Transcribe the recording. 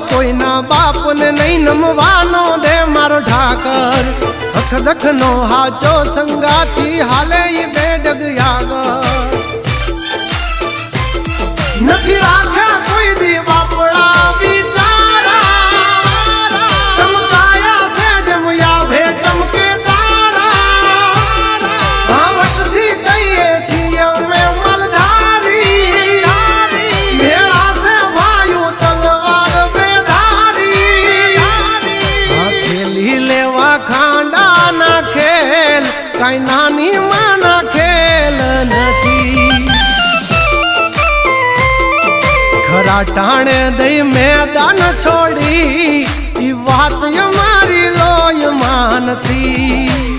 કોઈના બાપને નહીં નમવાનો દે મારો ઠાકર અખદખ નો હાચો સંગાથી હાલે ઈ બેડગ આગળ નથી રાખ્યા કોઈ દી બાપડા બિચારા ચમકાયા છે જેમ યાભે ચમકે તારા ભાવટથી કહીએ છીએ અમે મલધારી મેળા છે વાયુ તલવાર બેધારી ખેલી લેવા ખાંડા ના ખેલ કઈ નાની માના ખેલ નથી ખરા ટાણે દઈ મેદાન છોડી ઈ વાત મારી લોય માનતી